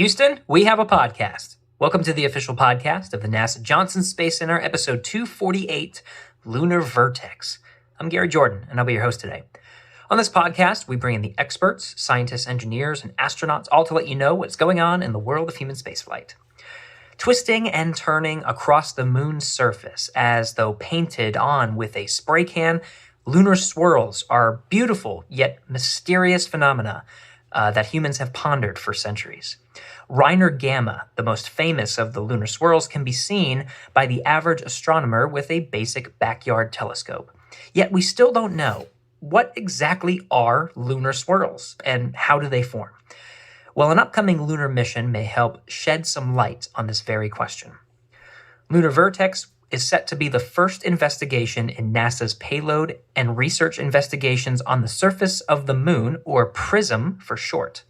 Houston, we have a podcast. Welcome to the official podcast of the NASA Johnson Space Center, episode 248, Lunar Vertex. I'm Gary Jordan, and I'll be your host today. On this podcast, we bring in the experts, scientists, engineers, and astronauts, all to let you know what's going on in the world of human spaceflight. Twisting and turning across the moon's surface as though painted on with a spray can, lunar swirls are beautiful yet mysterious phenomena that humans have pondered for centuries. Reiner Gamma, the most famous of the lunar swirls, can be seen by the average astronomer with a basic backyard telescope. Yet we still don't know what exactly are lunar swirls and how do they form. Well, an upcoming lunar mission may help shed some light on this very question. Lunar Vertex is set to be the first investigation in NASA's payload and research investigations on the surface of the moon, or PRISM for short.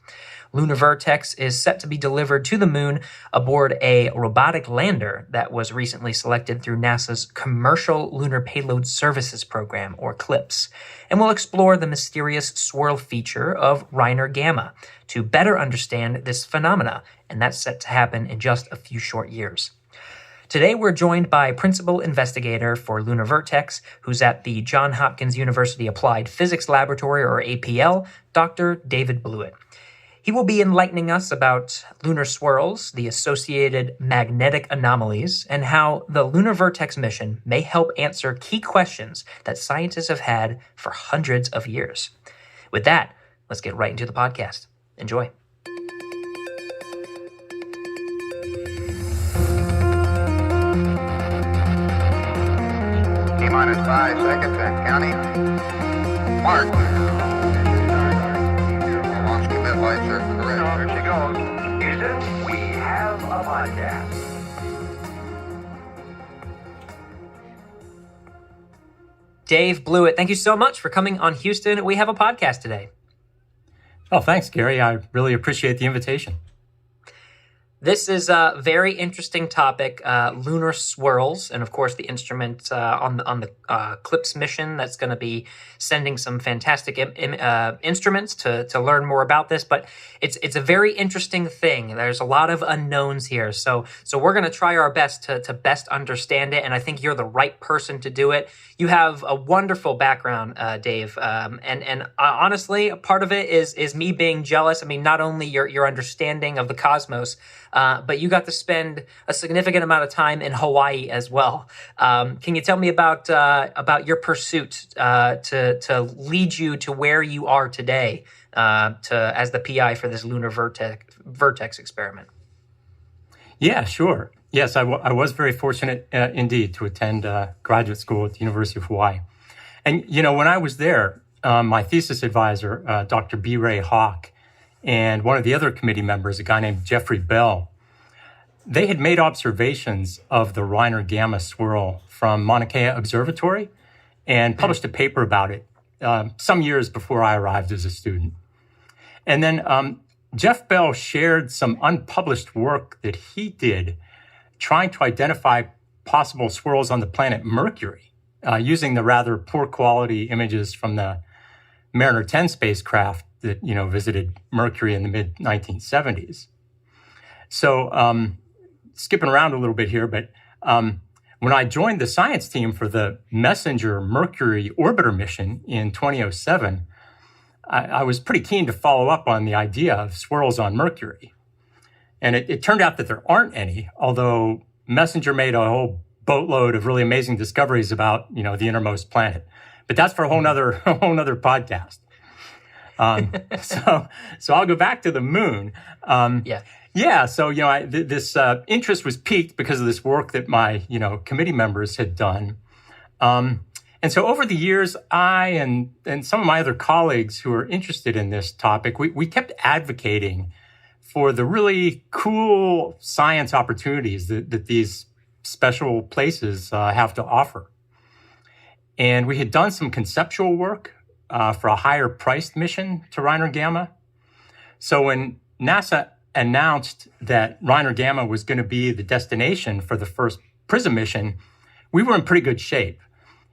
Lunar Vertex is set to be delivered to the moon aboard a robotic lander that was recently selected through NASA's Commercial Lunar Payload Services Program, or CLPS, and will explore the mysterious swirl feature of Reiner Gamma to better understand this phenomena, and that's set to happen in just a few short years. Today, we're joined by Principal Investigator for Lunar Vertex, who's at the Johns Hopkins University Applied Physics Laboratory, or APL, Dr. David Blewett. He will be enlightening us about lunar swirls, the associated magnetic anomalies, and how the Lunar Vertex mission may help answer key questions that scientists have had for hundreds of years. With that, let's get right into the podcast. Enjoy. T-minus 5 seconds and counting. Mark. Lights are correct. There she goes. Houston, we have a podcast. Dave Blewett, thank you so much for coming on Houston. We have a podcast today. Oh, thanks, Gary. I really appreciate the invitation. This is a very interesting topic, lunar swirls, and of course the instrument on the CLPS mission that's going to be sending some fantastic instruments to learn more about this. But it's a very interesting thing. There's a lot of unknowns here, so we're going to try our best to best understand it. And I think you're the right person to do it. You have a wonderful background, Dave, and honestly, a part of it is me being jealous. I mean, not only your understanding of the cosmos, but you got to spend a significant amount of time in Hawaii as well. Can you tell me about your pursuit to lead you to where you are today, as the PI for this Lunar Vertex experiment? Yeah, sure. Yes, I was very fortunate indeed to attend graduate school at the University of Hawaii. And, you know, when I was there, my thesis advisor, Dr. B. Ray Hawk, and one of the other committee members, a guy named Jeffrey Bell, they had made observations of the Reiner Gamma swirl from Mauna Kea Observatory and published a paper about it some years before I arrived as a student. And then Jeff Bell shared some unpublished work that he did trying to identify possible swirls on the planet Mercury using the rather poor quality images from the Mariner 10 spacecraft that, visited Mercury in the mid-1970s. So skipping around a little bit here, but when I joined the science team for the Messenger Mercury orbiter mission in 2007, I was pretty keen to follow up on the idea of swirls on Mercury. And it turned out that there aren't any, although Messenger made a whole boatload of really amazing discoveries about, the innermost planet. But that's for a whole nother podcast. So I'll go back to the moon. Yeah. So, this interest was piqued because of this work that my, committee members had done. And so over the years, I and some of my other colleagues who are interested in this topic, we kept advocating for the really cool science opportunities that these special places have to offer. And we had done some conceptual work for a higher priced mission to Reiner Gamma. So when NASA announced that Reiner Gamma was going to be the destination for the first PRISM mission, we were in pretty good shape.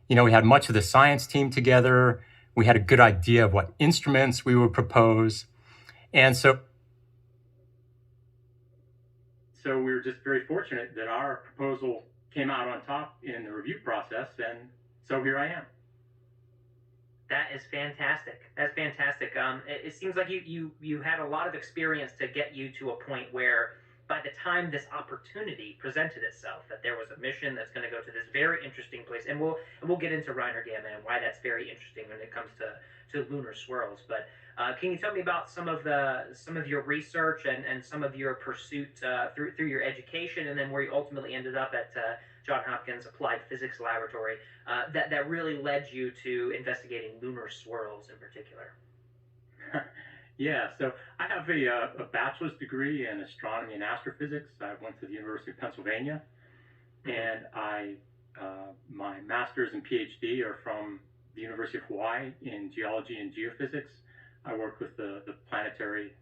We had much of the science team together. We had a good idea of what instruments we would propose. And so so we were just very fortunate that our proposal came out on top in the review process, and so here I am. That is fantastic. That's fantastic. It seems like you had a lot of experience to get you to a point where, by the time this opportunity presented itself, that there was a mission that's going to go to this very interesting place, and we'll get into Reiner Gamma and why that's very interesting when it comes to lunar swirls. But can you tell me about some of your research and some of your pursuit through your education, and then where you ultimately ended up at Johns Hopkins Applied Physics Laboratory that really led you to investigating lunar swirls in particular? Yeah, so I have a bachelor's degree in astronomy and astrophysics. I went to the University of Pennsylvania, and my master's and PhD are from the University of Hawaii in geology and geophysics. I work with the planetary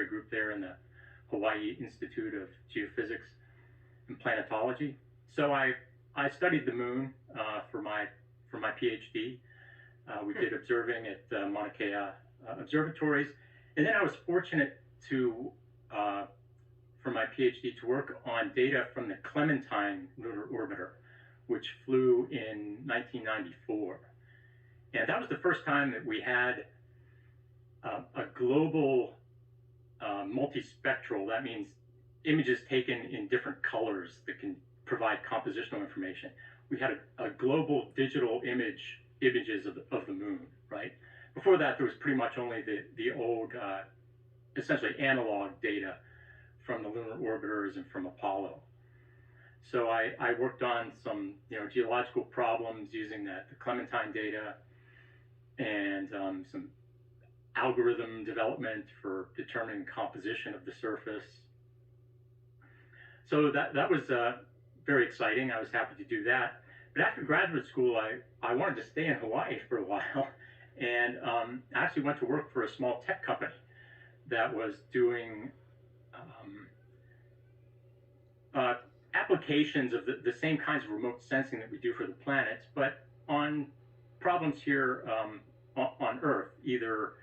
group there in the Hawaii Institute of Geophysics and Planetology. So I studied the moon for my PhD. We did observing at Mauna Kea observatories, and then I was fortunate to, for my PhD, to work on data from the Clementine lunar orbiter, which flew in 1994. And that was the first time that we had a global multispectral. That means images taken in different colors that can provide compositional information. We had a global digital images of the moon, right? Before that, there was pretty much only the old, essentially analog data from the lunar orbiters and from Apollo. So I worked on some geological problems using the Clementine data and some algorithm development for determining composition of the surface. So that was very exciting. I was happy to do that. But after graduate school, I wanted to stay in Hawaii for a while. And I actually went to work for a small tech company that was doing applications of the same kinds of remote sensing that we do for the planets, but on problems here on Earth, either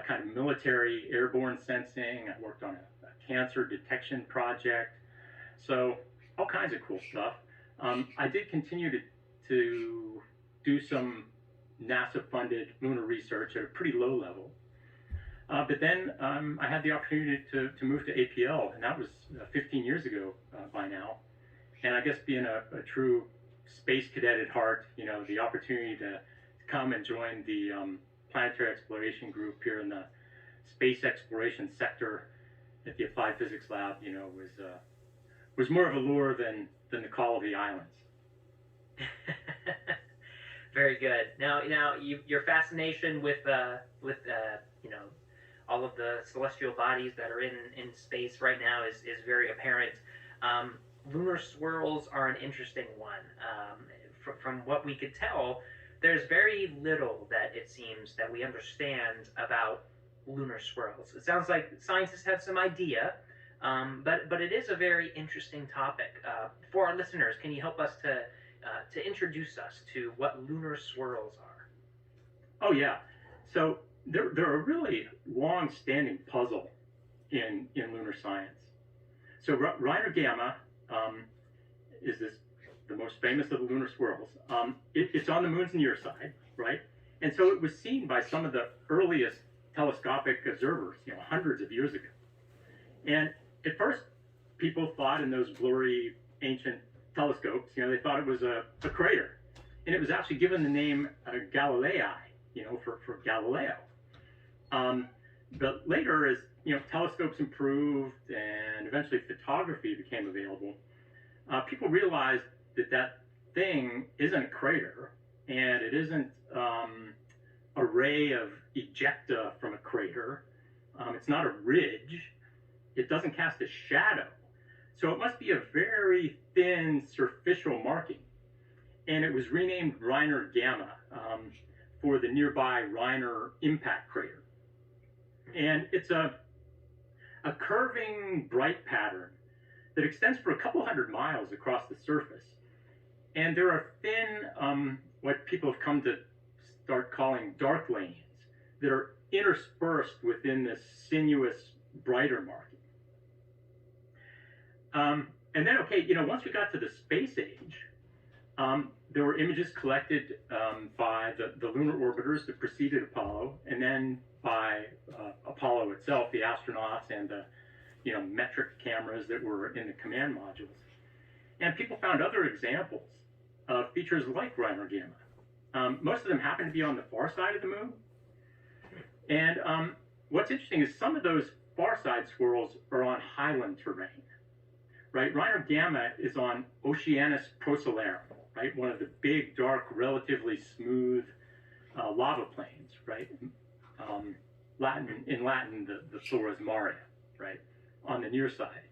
kind of military airborne sensing. I worked on a cancer detection project. So all kinds of cool stuff. I did continue to do some NASA-funded lunar research at a pretty low level. But then I had the opportunity to move to APL, and that was 15 years ago by now. And I guess being a true space cadet at heart, the opportunity to come and join the planetary exploration group here in the space exploration sector at the Applied Physics Lab, was more of a lure than the call of the islands. Very good. Now, your fascination with all of the celestial bodies that are in space right now is very apparent. Lunar swirls are an interesting one. From what we could tell, there's very little that it seems that we understand about lunar swirls. It sounds like scientists have some idea, but it is a very interesting topic. For our listeners, can you help us to introduce us to what lunar swirls are? Oh yeah, so they're a really long-standing puzzle in lunar science. So Reiner Gamma is the most famous of the lunar swirls. It's on the moon's near side, right? And so it was seen by some of the earliest telescopic observers, hundreds of years ago. And at first, people thought in those blurry ancient telescopes, they thought it was a crater. And it was actually given the name Galilei, for Galileo. But later, as telescopes improved and eventually photography became available, people realized that thing isn't a crater, and it isn't a ray of ejecta from a crater. It's not a ridge. It doesn't cast a shadow. So it must be a very thin superficial marking. And it was renamed Reiner Gamma for the nearby Reiner impact crater. And it's a curving bright pattern that extends for a couple hundred miles across the surface. And there are thin, what people have come to start calling dark lanes that are interspersed within this sinuous, brighter marking. And then, okay, once we got to the space age, there were images collected by the lunar orbiters that preceded Apollo, and then by Apollo itself, the astronauts, and the metric cameras that were in the command modules. And people found other examples of features like Reiner Gamma. Most of them happen to be on the far side of the moon. And what's interesting is some of those far side swirls are on highland terrain. Right, Reiner Gamma is on Oceanus Procellarum, right, one of the big, dark, relatively smooth lava plains, right. In Latin, the plural is Maria, right, on the near side.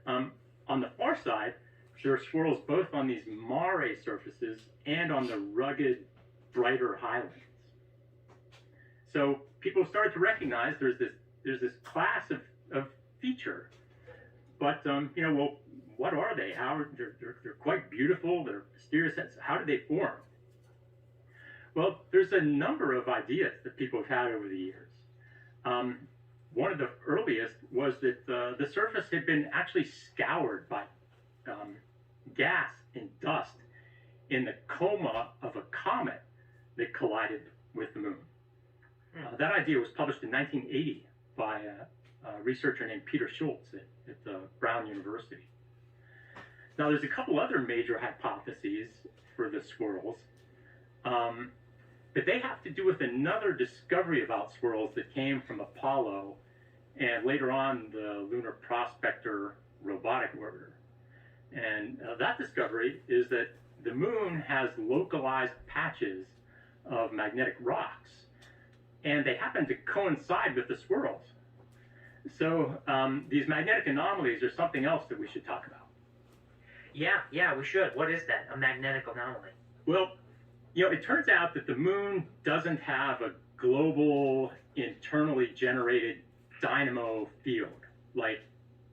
On the far side, there are swirls both on these mare surfaces and on the rugged, brighter highlands. So people started to recognize there's this class of feature. But well, what are they? They're quite beautiful. They're mysterious. How do they form? Well, there's a number of ideas that people have had over the years. One of the earliest was that the surface had been actually scoured by gas and dust in the coma of a comet that collided with the moon. That idea was published in 1980 by a researcher named Peter Schultz at Brown University. Now, there's a couple other major hypotheses for the swirls, but they have to do with another discovery about swirls that came from Apollo and later on the Lunar Prospector robotic orbiter. And that discovery is that the moon has localized patches of magnetic rocks, and they happen to coincide with the swirls. So these magnetic anomalies are something else that we should talk about. Yeah, we should. What is that, a magnetic anomaly? Well, it turns out that the moon doesn't have a global, internally generated dynamo field, like,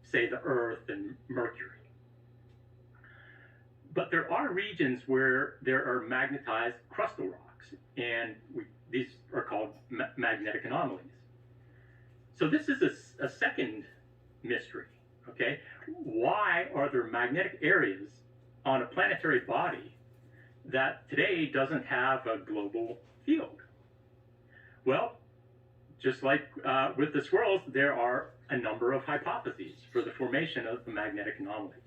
say, the Earth and Mercury. But there are regions where there are magnetized crustal rocks, and these are called magnetic anomalies. So this is a second mystery, okay? Why are there magnetic areas on a planetary body that today doesn't have a global field? Well, just like with the swirls, there are a number of hypotheses for the formation of the magnetic anomalies.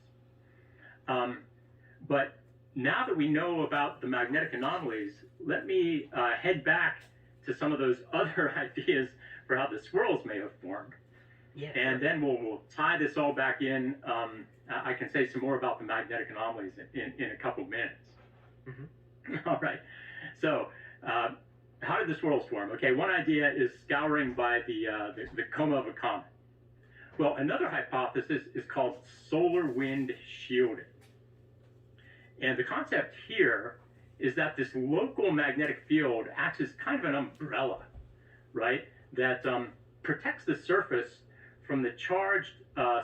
But now that we know about the magnetic anomalies, let me head back to some of those other ideas for how the swirls may have formed. Yeah, and then we'll tie this all back in. I can say some more about the magnetic anomalies in a couple minutes. Mm-hmm. All right. So how did the swirls form? Okay, one idea is scouring by the coma of a comet. Well, another hypothesis is called solar wind shielding. And the concept here is that this local magnetic field acts as kind of an umbrella, right, that protects the surface from the charged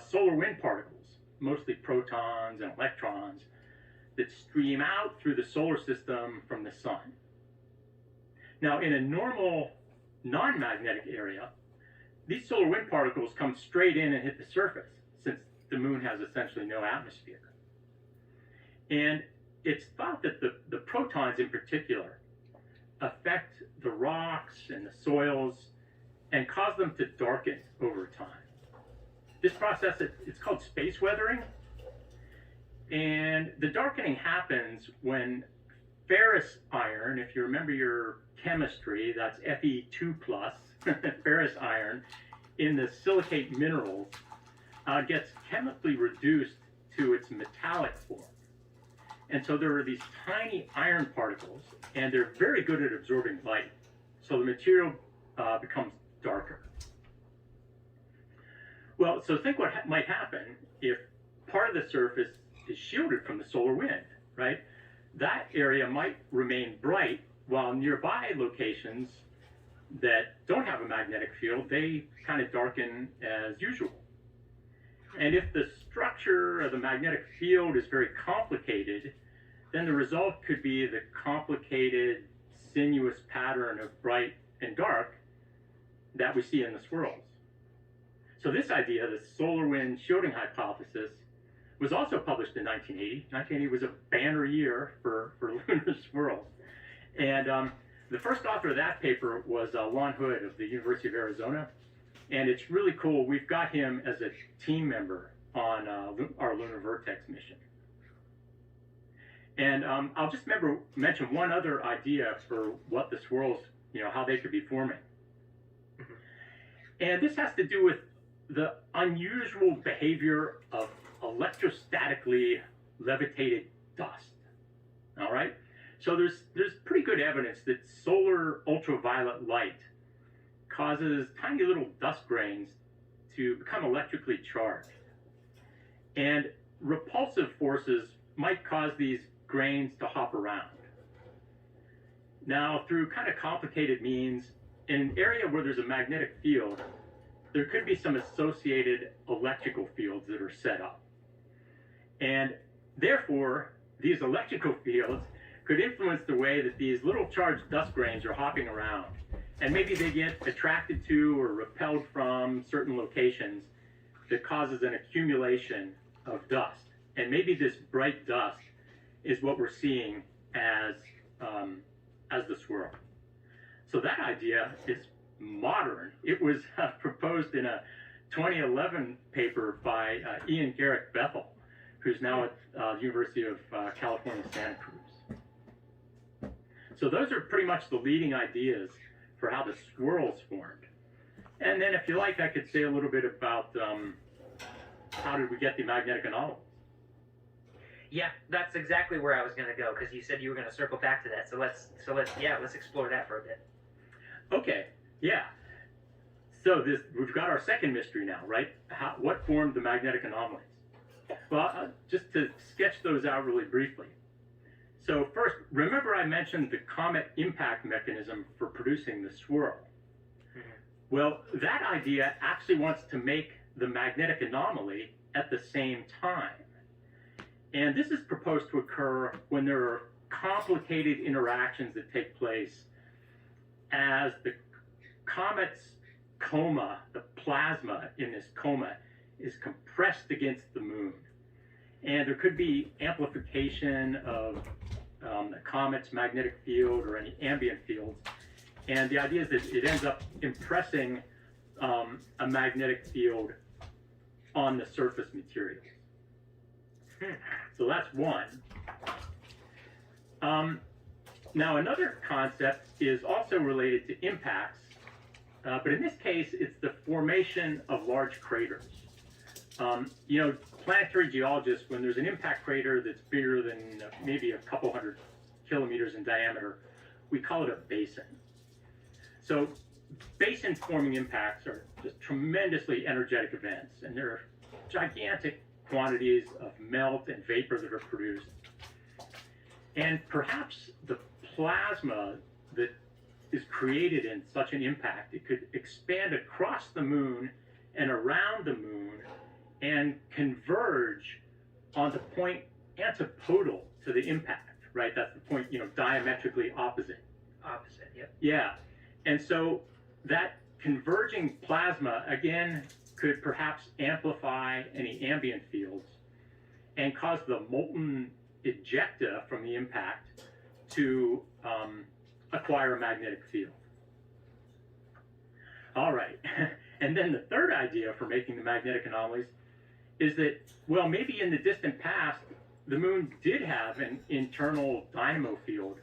solar wind particles, mostly protons and electrons, that stream out through the solar system from the sun. Now, in a normal non-magnetic area, these solar wind particles come straight in and hit the surface, since the moon has essentially no atmosphere. And it's thought that the protons in particular affect the rocks and the soils and cause them to darken over time. This process, it's called space weathering. And the darkening happens when ferrous iron, if you remember your chemistry, that's Fe2+, ferrous iron, in the silicate minerals, gets chemically reduced to its metallic form. And so there are these tiny iron particles, and they're very good at absorbing light. So the material becomes darker. Well, so think what might happen if part of the surface is shielded from the solar wind, right? That area might remain bright, while nearby locations that don't have a magnetic field, they kind of darken as usual. And if the structure of the magnetic field is very complicated, then the result could be the complicated, sinuous pattern of bright and dark that we see in the swirls. So this idea, the solar wind shielding hypothesis, was also published in 1980. 1980 was a banner year for lunar swirls. And the first author of that paper was Lon Hood of the University of Arizona. And it's really cool. We've got him as a team member on our Lunar Vertex mission. And I'll just mention one other idea for what the swirls, how they could be forming. Mm-hmm. And this has to do with the unusual behavior of electrostatically levitated dust. All right? So there's pretty good evidence that solar ultraviolet light causes tiny little dust grains to become electrically charged. And repulsive forces might cause these grains to hop around. Now, through kind of complicated means, in an area where there's a magnetic field, there could be some associated electrical fields that are set up. And therefore, these electrical fields could influence the way that these little charged dust grains are hopping around. And maybe they get attracted to or repelled from certain locations that causes an accumulation of dust. And maybe this bright dust is what we're seeing as the swirl. So that idea is modern. It was proposed in a 2011 paper by Ian Garrick Bethel, who's now at the University of California, Santa Cruz. So those are pretty much the leading ideas for how the swirls formed. And then if you like, I could say a little bit about how did we get the magnetic anomalies. Yeah, that's exactly where I was going to go, because you said you were going to circle back to that. So let's explore that for a bit. Okay, yeah. So we've got our second mystery now, right? What formed the magnetic anomalies? Well, just to sketch those out really briefly. So first, remember I mentioned the comet impact mechanism for producing the swirl. Mm-hmm. Well, that idea actually wants to make the magnetic anomaly at the same time. And this is proposed to occur when there are complicated interactions that take place as the comet's coma, the plasma in this coma, is compressed against the moon. And there could be amplification of the comet's magnetic field or any ambient fields. And the idea is that it ends up impressing a magnetic field on the surface material. So that's one. Now another concept is also related to impacts, but in this case, it's the formation of large craters. Planetary geologists, when there's an impact crater that's bigger than maybe a couple hundred kilometers in diameter, we call it a basin. So basin-forming impacts are just tremendously energetic events, and there are gigantic quantities of melt and vapor that are produced. And perhaps the plasma that is created in such an impact, it could expand across the moon and around the moon and converge on the point antipodal to the impact, right? That's the point, diametrically opposite. Opposite, yep. Yeah. And so that converging plasma, again, could perhaps amplify any ambient fields and cause the molten ejecta from the impact to acquire a magnetic field. All right. And then the third idea for making the magnetic anomalies is that, well, maybe in the distant past, the moon did have an internal dynamo field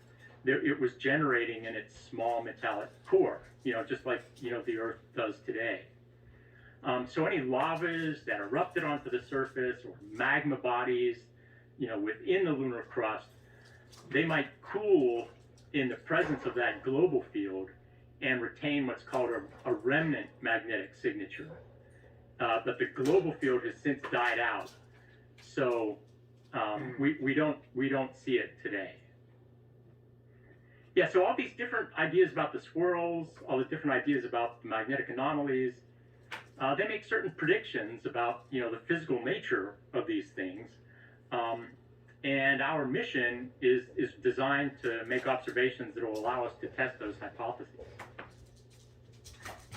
that it was generating in its small metallic core, just like, the Earth does today. So any lavas that erupted onto the surface or magma bodies, within the lunar crust, they might cool in the presence of that global field and retain what's called a remnant magnetic signature. But the global field has since died out, so we don't see it today. Yeah, so all these different ideas about the swirls, all the different ideas about the magnetic anomalies, they make certain predictions about the physical nature of these things. And our mission is designed to make observations that will allow us to test those hypotheses.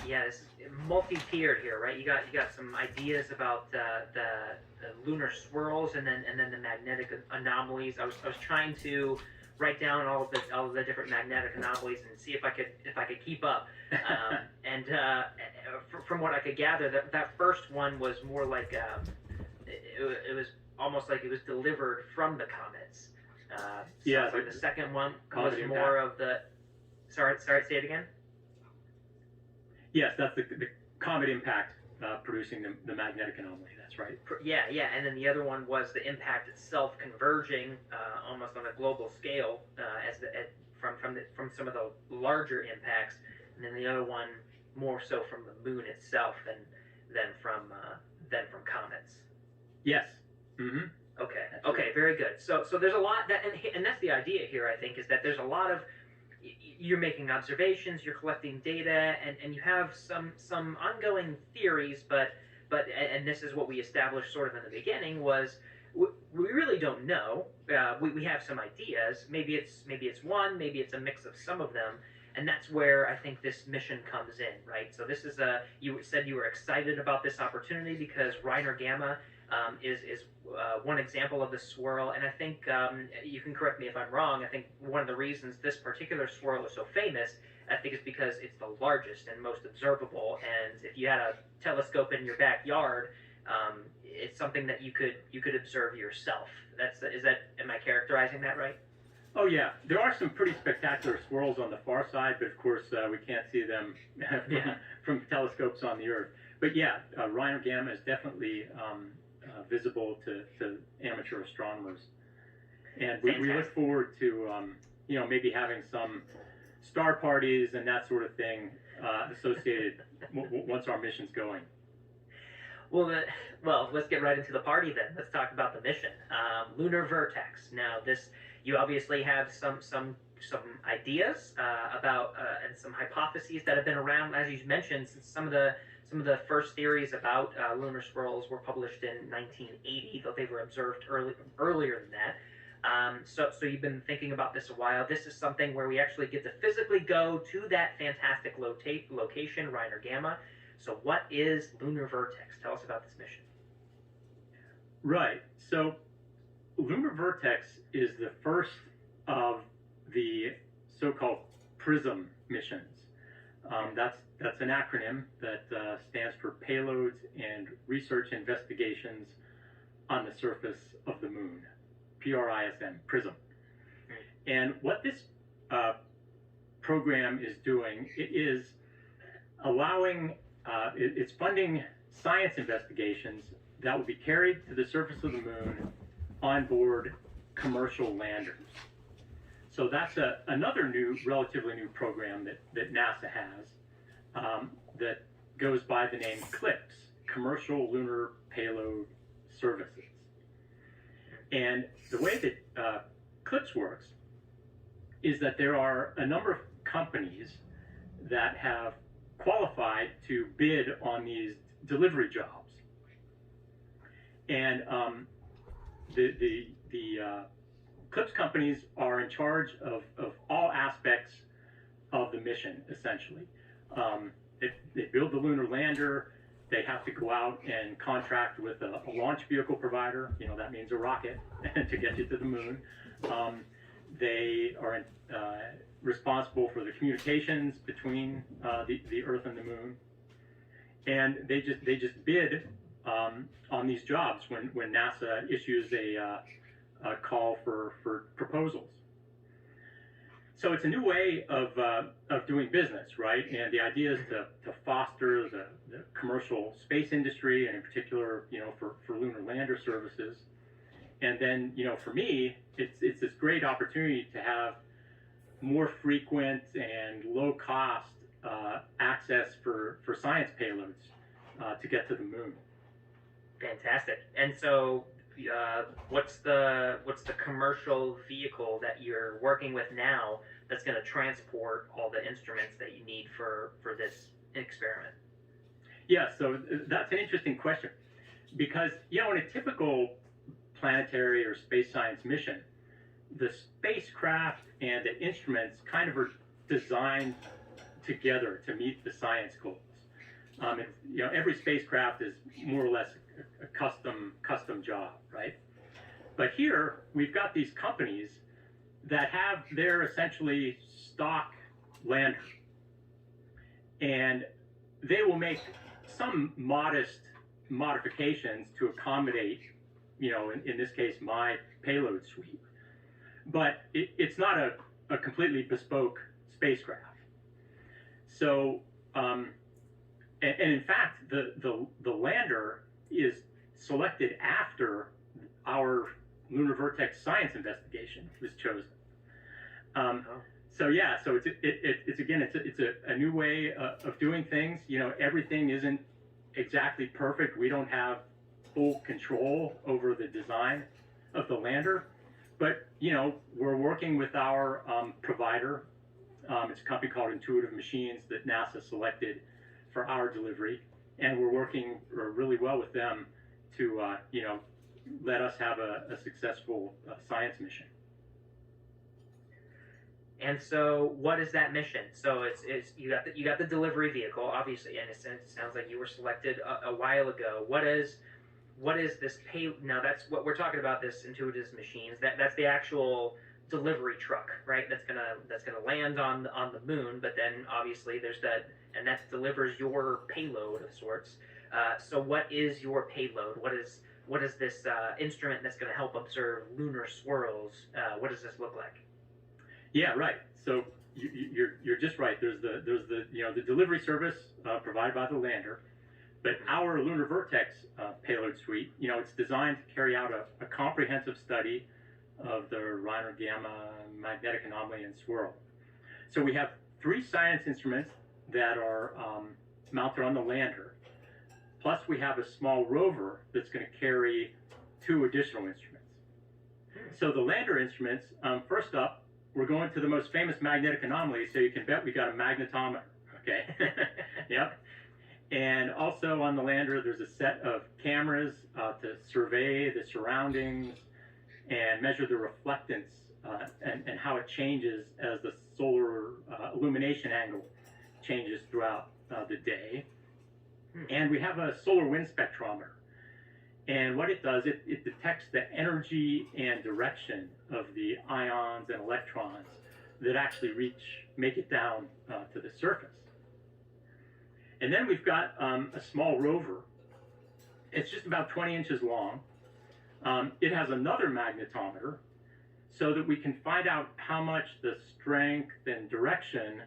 Yeah, this is multi-tiered here, right? You got some ideas about the lunar swirls and then the magnetic anomalies. I was trying to write down all of the different magnetic anomalies and see if I could keep up. And from what I could gather, that first one was more like it was almost like it was delivered from the comets. Yeah. The second one Comet was impact. more of the. Sorry, say it again. Yes, that's the comet impact producing the magnetic anomaly. That's right. Yeah, and then the other one was the impact itself converging almost on a global scale from some of the larger impacts, and then the other one more so from the moon itself than from comets. Yes. Mm-hmm. Okay. That's Okay. right. Very good. So there's a lot and that's the idea here. I think is that there's a lot of you're making observations, you're collecting data, and you have some ongoing theories, but this is what we established sort of in the beginning was we really don't know. We have some ideas. Maybe it's one, maybe it's a mix of some of them, and that's where I think this mission comes in, right? So this is you said you were excited about this opportunity because Reiner Gamma is one example of the swirl, and I think you can correct me if I'm wrong. I think one of the reasons this particular swirl is so famous, I think, is because it's the largest and most observable. And if you had a telescope in your backyard, it's something that you could observe yourself. Am I characterizing that right? Oh yeah, there are some pretty spectacular swirls on the far side, but of course we can't see them from telescopes on the Earth. But yeah, Reiner Gamma is definitely visible to amateur astronomers, and we look forward to maybe having some star parties and that sort of thing associated once our mission's going. Well, let's get right into the party then. Let's talk about the mission, Lunar Vertex. Now, you obviously have some ideas about and some hypotheses that have been around, as you mentioned, since some of the first theories about lunar swirls were published in 1980, though they were observed earlier than that. So you've been thinking about this a while. This is something where we actually get to physically go to that fantastic location, Reiner Gamma. So what is Lunar Vertex? Tell us about this mission. Right. So Lunar Vertex is the first of the so-called PRISM missions. That's an acronym that stands for Payloads and Research Investigations on the Surface of the Moon. PRISM, PRISM. And what this program is doing, it is allowing, it's funding science investigations that will be carried to the surface of the moon on board commercial landers. So that's another relatively new program that NASA has that goes by the name CLIPS, Commercial Lunar Payload Services. And the way that CLIPS works is that there are a number of companies that have qualified to bid on these delivery jobs. And the CLIPS companies are in charge of all aspects of the mission, essentially. They build the lunar lander. They have to go out and contract with a launch vehicle provider. That means a rocket to get you to the moon. They are responsible for the communications between the Earth and the moon. And they just bid on these jobs when NASA issues a call for proposals. So it's a new way of doing business, right? And the idea is to foster the commercial space industry, and in particular, for lunar lander services. And then, for me, it's this great opportunity to have more frequent and low cost access for science payloads to get to the moon. Fantastic. And so, what's the commercial vehicle that you're working with now that's going to transport all the instruments that you need for this experiment? Yeah, so that's an interesting question, because in a typical planetary or space science mission, the spacecraft and the instruments kind of are designed together to meet the science goals. It's, every spacecraft is more or less a custom job, right? But here we've got these companies that have their essentially stock lander, and they will make some modest modifications to accommodate, in this case, my payload suite. But it's not a completely bespoke spacecraft. So, and in fact, the lander is selected after our lunar vertex science investigation was chosen. So it's a new way of doing things. Everything isn't exactly perfect. We don't have full control over the design of the lander, but we're working with our provider. It's a company called Intuitive Machines that NASA selected for our delivery, and we're working really well with them to let us have a successful science mission. And so, what is that mission? So it's you got the delivery vehicle, obviously, and it sounds like you were selected a while ago. What is this pay? Now that's what we're talking about. This Intuitive Machines. That's the actual delivery truck, right? That's gonna land on the moon. But then obviously there's that delivers your payload of sorts. So what is your payload? What is this instrument that's going to help observe lunar swirls? What does this look like? Yeah, right. So you're just right. There's the delivery service provided by the lander, but our lunar vertex payload suite, it's designed to carry out a comprehensive study of the Reiner gamma magnetic anomaly and swirl. So we have 3 science instruments that are mounted on the lander. Plus, we have a small rover that's going to carry 2 additional instruments. So the lander instruments, first up, we're going to the most famous magnetic anomaly, so you can bet we got a magnetometer, okay? Yep. And also on the lander, there's a set of cameras to survey the surroundings and measure the reflectance and how it changes as the solar illumination angle changes throughout the day. And we have a solar wind spectrometer. And what it does, it detects the energy and direction of the ions and electrons that actually make it down to the surface. And then we've got a small rover. It's just about 20 inches long. It has another magnetometer so that we can find out how much the strength and direction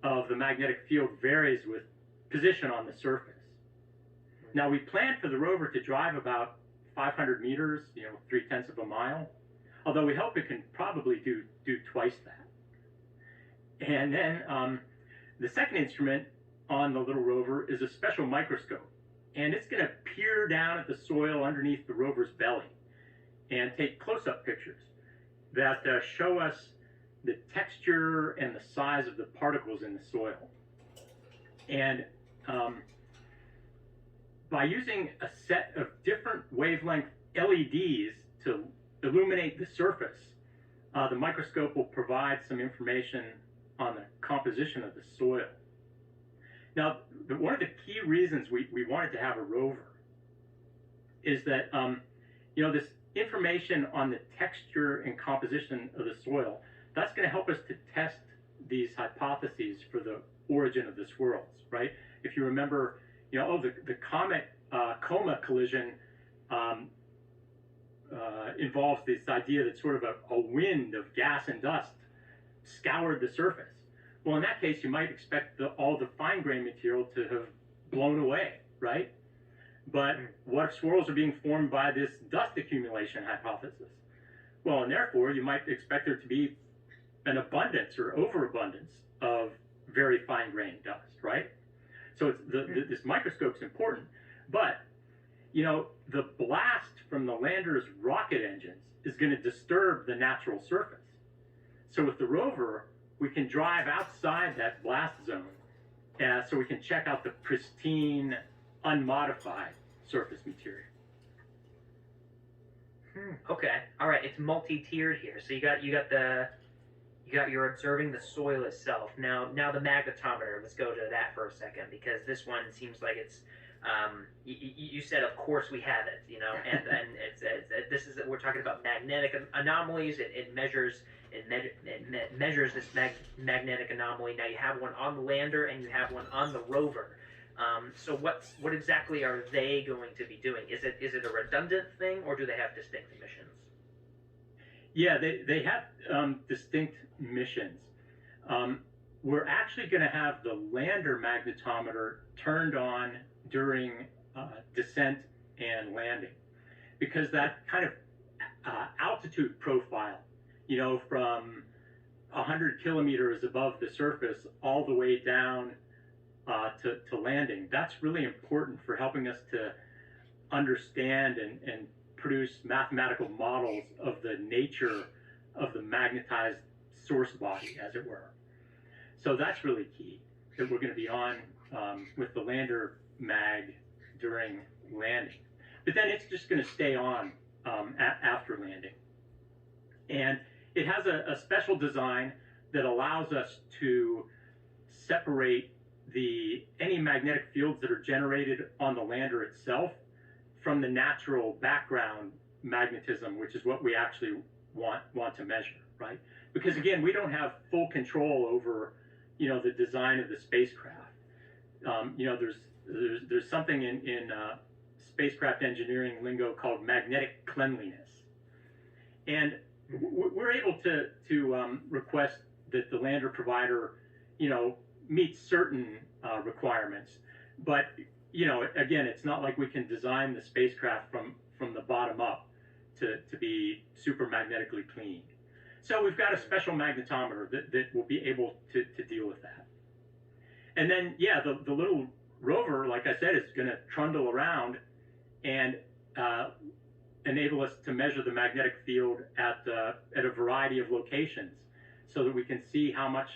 of the magnetic field varies with position on the surface. Now, we plan for the rover to drive about 500 meters, 0.3 of a mile, although we hope it can probably do twice that. And then the second instrument on the little rover is a special microscope, and it's going to peer down at the soil underneath the rover's belly and take close-up pictures that show us the texture and the size of the particles in the soil. And by using a set of different wavelength LEDs to illuminate the surface, the microscope will provide some information on the composition of the soil. Now, one of the key reasons we wanted to have a rover is that, this information on the texture and composition of the soil, that's going to help us to test these hypotheses for the origin of the swirls, right? If you remember, the comet coma collision involves this idea that sort of a wind of gas and dust scoured the surface. Well, in that case, you might expect all the fine-grained material to have blown away, right? But what if swirls are being formed by this dust accumulation hypothesis? Well, and therefore, you might expect there to be an abundance or overabundance of very fine-grained dust, right? So this microscope's important, but the blast from the lander's rocket engines is going to disturb the natural surface. So with the rover, we can drive outside that blast zone, so we can check out the pristine, unmodified surface material. Okay, all right. It's multi-tiered here. So you got you're observing the soil itself. Now the magnetometer. Let's go to that for a second, because this one seems like it's. You said, of course we have it, and this is we're talking about magnetic anomalies. It measures this magnetic anomaly. Now you have one on the lander and you have one on the rover. So what exactly are they going to be doing? Is it a redundant thing, or do they have distinct missions? Yeah, they have distinct missions. We're actually going to have the lander magnetometer turned on during descent and landing, because that kind of altitude profile, from 100 kilometers above the surface all the way down to landing, that's really important for helping us to understand and produce mathematical models of the nature of the magnetized source body, as it were. So that's really key, that we're going to be on with the lander mag during landing. But then it's just going to stay on after landing. And it has a special design that allows us to separate any magnetic fields that are generated on the lander itself from the natural background magnetism, which is what we actually want to measure, right? Because again, we don't have full control over, the design of the spacecraft. There's something in spacecraft engineering lingo called magnetic cleanliness, and we're able to request that the lander provider, meets certain requirements, but again, it's not like we can design the spacecraft from the bottom up to be super magnetically clean. So we've got a special magnetometer that will be able to deal with that. And then, the little rover, like I said, is going to trundle around and enable us to measure the magnetic field at a variety of locations, so that we can see how much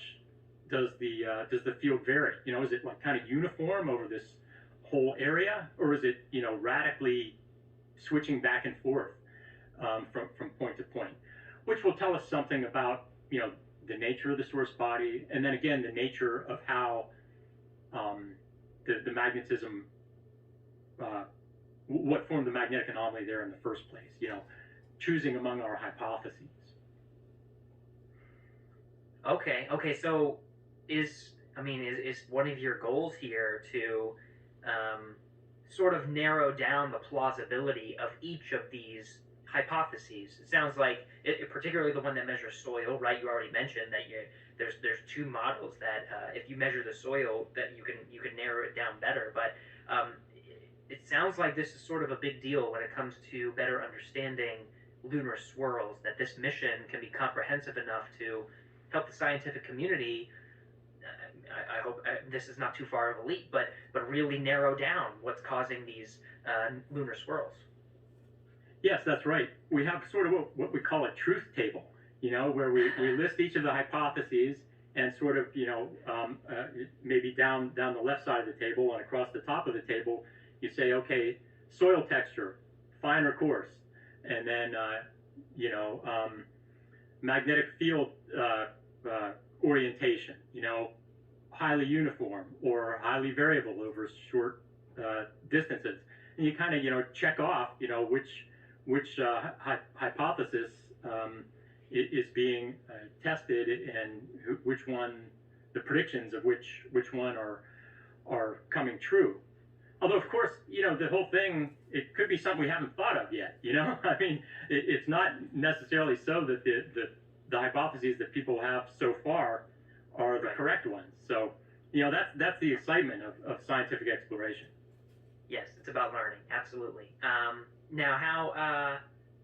does the field vary. Is it like kind of uniform over this whole area, or is it radically switching back and forth from point to point, which will tell us something about the nature of the source body, and then again the nature of how the magnetism, what formed the magnetic anomaly there in the first place, choosing among our hypotheses. Okay, so is one of your goals here to sort of narrow down the plausibility of each of these hypotheses? It sounds like, particularly the one that measures soil, right? You already mentioned that there's two models that if you measure the soil, that you can narrow it down better. But it sounds like this is sort of a big deal when it comes to better understanding lunar swirls, that this mission can be comprehensive enough to help the scientific community. I hope this is not too far of a leap, but really narrow down what's causing these lunar swirls. Yes, that's right. We have sort of what we call a truth table, where we list each of the hypotheses, and sort of, maybe down the left side of the table and across the top of the table, you say, okay, soil texture, fine or coarse, and then, magnetic field orientation, highly uniform or highly variable over short distances. And you kind of, check off, which hypothesis is being tested, and which one, the predictions of which one are coming true. Although, of course, the whole thing, it could be something we haven't thought of yet, I mean, it's not necessarily so that the hypotheses that people have so far are the correct ones. So, that's the excitement of scientific exploration. Yes, it's about learning, absolutely. Now,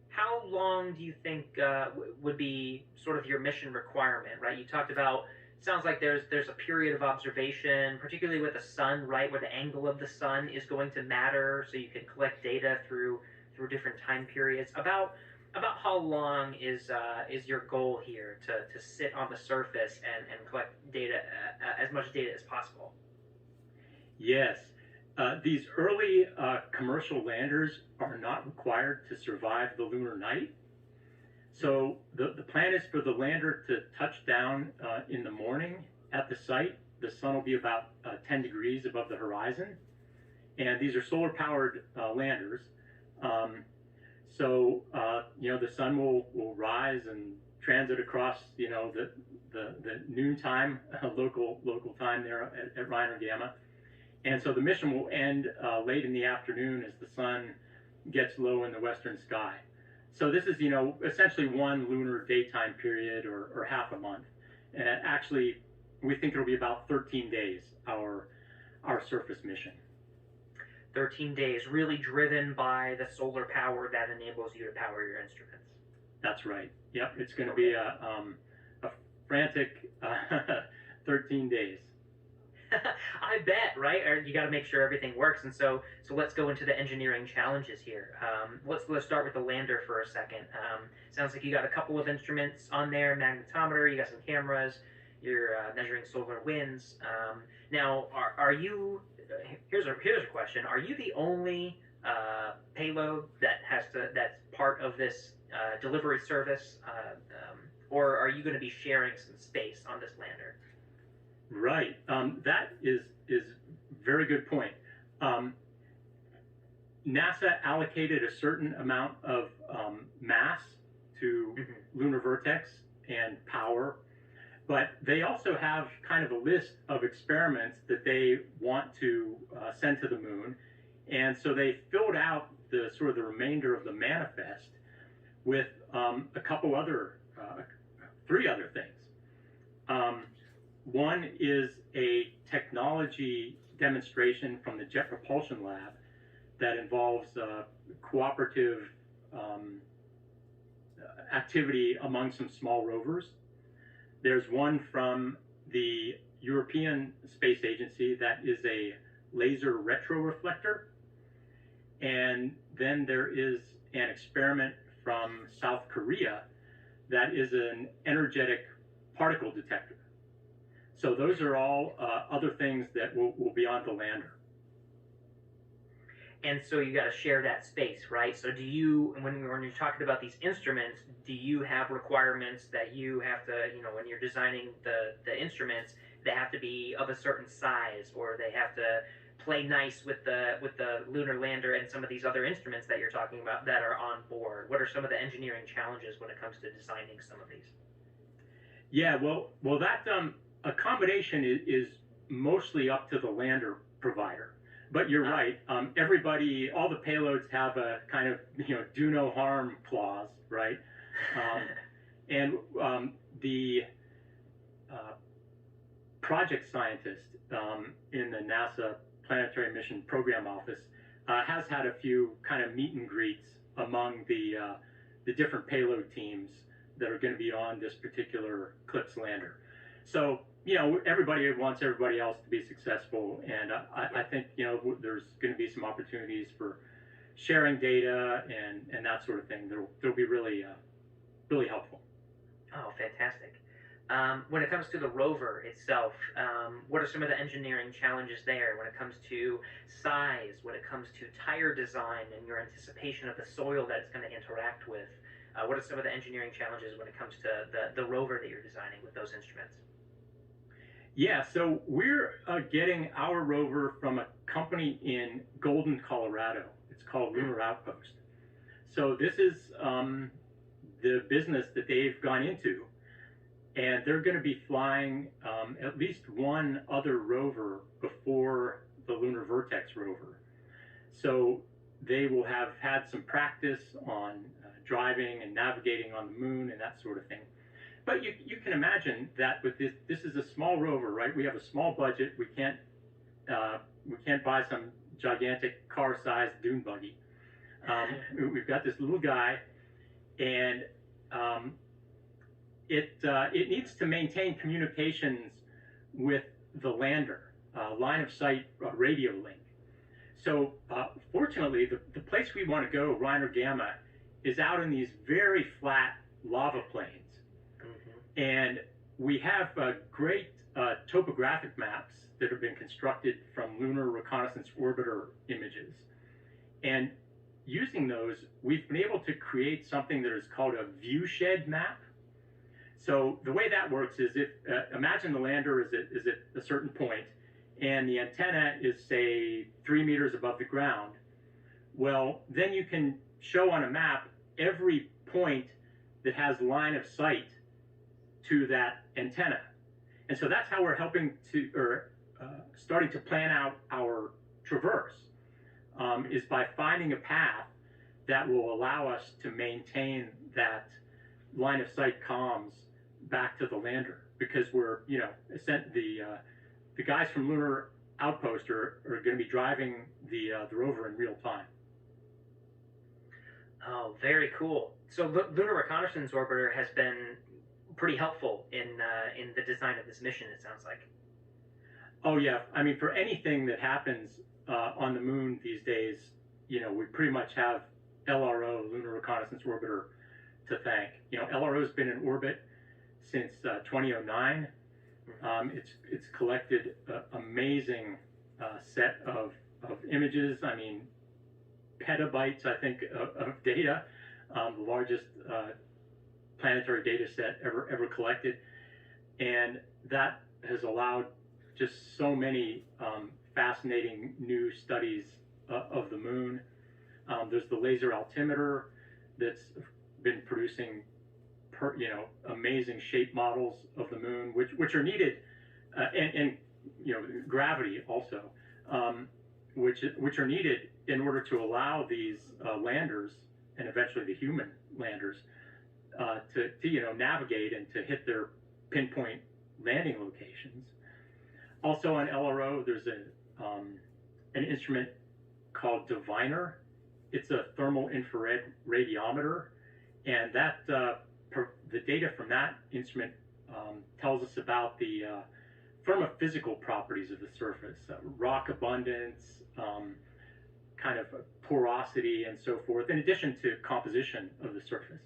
how long do you think would be sort of your mission requirement, right? You talked about, it sounds like there's a period of observation, particularly with the sun, right, where the angle of the sun is going to matter, so you can collect data through different time periods. About how long is your goal here to sit on the surface and collect data, as much data as possible? Yes. These early commercial landers are not required to survive the lunar night. So the plan is for the lander to touch down in the morning at the site. The sun will be about 10 degrees above the horizon. And these are solar-powered landers. The sun will rise and transit across, the noontime local time there at Reiner Gamma. And so the mission will end late in the afternoon as the sun gets low in the western sky. So this is, essentially one lunar daytime period or half a month. And actually, we think it'll be about 13 days, our surface mission. 13 days, really driven by the solar power that enables you to power your instruments. That's right. Yep, it's going to be a frantic 13 days. I bet, right? Or you got to make sure everything works, and so let's go into the engineering challenges here. Let's start with the lander for a second. Sounds like you got a couple of instruments on there, magnetometer. You got some cameras. You're measuring solar winds. Now, are you? Here's a question: are you the only payload that's part of this delivery service, or are you going to be sharing some space on this lander? Right. That is very good point. NASA allocated a certain amount of mass to Lunar Vertex and power, but they also have kind of a list of experiments that they want to send to the moon, and so they filled out the remainder of the manifest with three other things. One is a technology demonstration from the Jet Propulsion Lab that involves cooperative activity among some small rovers. There's one from the European Space Agency that is a laser retroreflector. And then there is an experiment from South Korea that is an energetic particle detector. So those are all other things that will be on the lander. And so you got to share that space, right? So do you, when you're talking about these instruments, do you have requirements that you have to, when you're designing the instruments, they have to be of a certain size, or they have to play nice with the lunar lander and some of these other instruments that you're talking about that are on board? What are some of the engineering challenges when it comes to designing some of these? Yeah, well, that accommodation is mostly up to the lander provider. But you're right. Everybody, all the payloads have a kind of, do no harm clause, right? And the project scientist in the NASA Planetary Mission Program Office has had a few kind of meet and greets among the different payload teams that are going to be on this particular CLIPS lander. So, everybody wants everybody else to be successful, and I think there's going to be some opportunities for sharing data and that sort of thing. That'll be really helpful. Oh, fantastic! When it comes to the rover itself, what are some of the engineering challenges there? When it comes to size, when it comes to tire design, and your anticipation of the soil that it's going to interact with, what are some of the engineering challenges when it comes to the rover that you're designing with those instruments? Yeah, so we're getting our rover from a company in Golden, Colorado. It's called Lunar Outpost. So this is the business that they've gone into, and they're going to be flying at least one other rover before the Lunar Vertex rover. So they will have had some practice on driving and navigating on the moon and that sort of thing. But you can imagine that with this is a small rover, right? We have a small budget. We can't buy some gigantic car-sized dune buggy. We've got this little guy, and it needs to maintain communications with the lander, line of sight radio link. So fortunately, the place we want to go, Reiner Gamma, is out in these very flat lava plains. And we have great topographic maps that have been constructed from Lunar Reconnaissance Orbiter images. And, using those, we've been able to create something that is called a viewshed map. So the way that works is if imagine the lander is at a certain point, and the antenna is, say, 3 meters above the ground. Well, then you can show on a map every point that has line of sight to that antenna. And so that's how we're helping to, or starting to plan out our traverse, is by finding a path that will allow us to maintain that line of sight comms back to the lander. Because we're, the guys from Lunar Outpost are going to be driving the rover in real time. Oh, very cool. So Lunar Reconnaissance Orbiter has been pretty helpful in the design of this mission, it sounds like. Oh, yeah. I mean, for anything that happens on the moon these days, we pretty much have LRO, Lunar Reconnaissance Orbiter, to thank. LRO's been in orbit since 2009. It's collected an amazing set of images. I mean, petabytes, I think, of data, the largest planetary data set ever collected. And that has allowed just so many fascinating new studies of the moon. There's the laser altimeter that's been producing amazing shape models of the moon, which are needed, and gravity also, which are needed in order to allow these landers, and eventually the human landers, to navigate and to hit their pinpoint landing locations. Also on LRO, there's an instrument called Diviner. It's a thermal infrared radiometer, and that the data from that instrument tells us about the thermophysical properties of the surface, rock abundance, kind of porosity, and so forth, in addition to composition of the surface.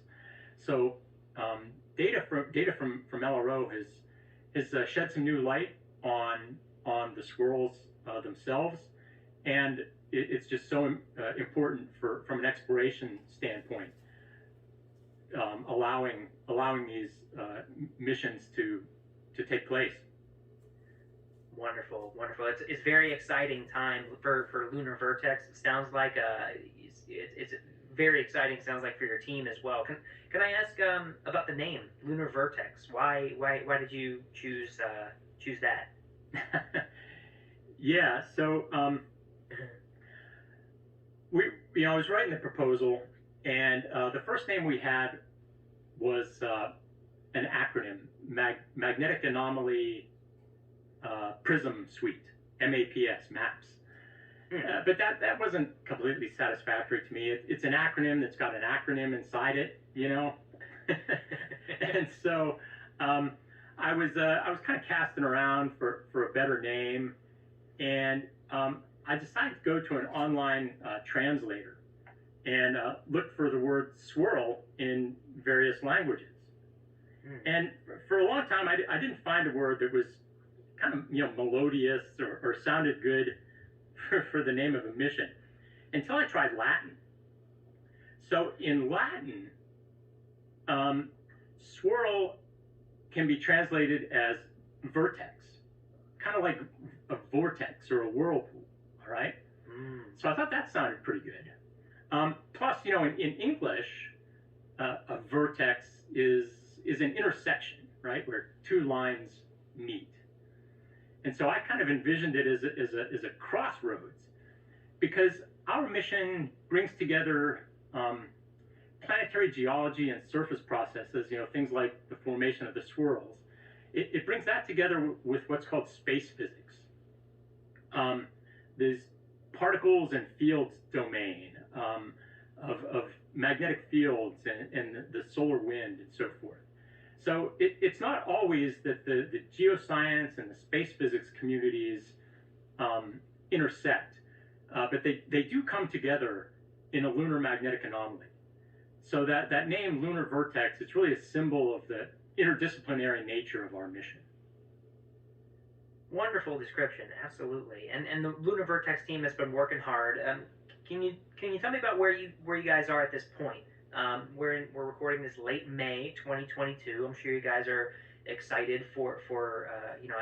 So data from LRO has shed some new light on the squirrels themselves, and it's just so important from an exploration standpoint, allowing these missions to take place. Wonderful. It's very exciting time for Lunar Vertex. It sounds like it's very exciting. Sounds like for your team as well. Can I ask about the name Lunar Vertex? Why did you choose that? Yeah. So I was writing the proposal, and the first name we had was an acronym, Magnetic Anomaly Prism Suite, MAPS, MAPS. But that wasn't completely satisfactory to me. It's an acronym that's got an acronym inside it, and so I was kind of casting around for a better name, and I decided to go to an online translator and look for the word swirl in various languages. And for a long time, I didn't find a word that was kind of melodious or sounded good for the name of a mission until I tried Latin. So in Latin, swirl can be translated as vertex, kind of like a vortex or a whirlpool. All right. So I thought that sounded pretty good. Plus, in English, a vertex is an intersection, right, where two lines meet. And so I kind of envisioned it as a crossroads, because our mission brings together planetary geology and surface processes, things like the formation of the swirls. It brings that together with what's called space physics. There's particles and fields domain of magnetic fields and the solar wind and so forth. So it's not always that the geoscience and the space physics communities intersect, but they do come together in a lunar magnetic anomaly. So that name, Lunar Vertex, it's really a symbol of the interdisciplinary nature of our mission. Wonderful description, absolutely. And the Lunar Vertex team has been working hard. can you tell me about where you guys are at this point? We're recording this late May 2022. I'm sure you guys are excited for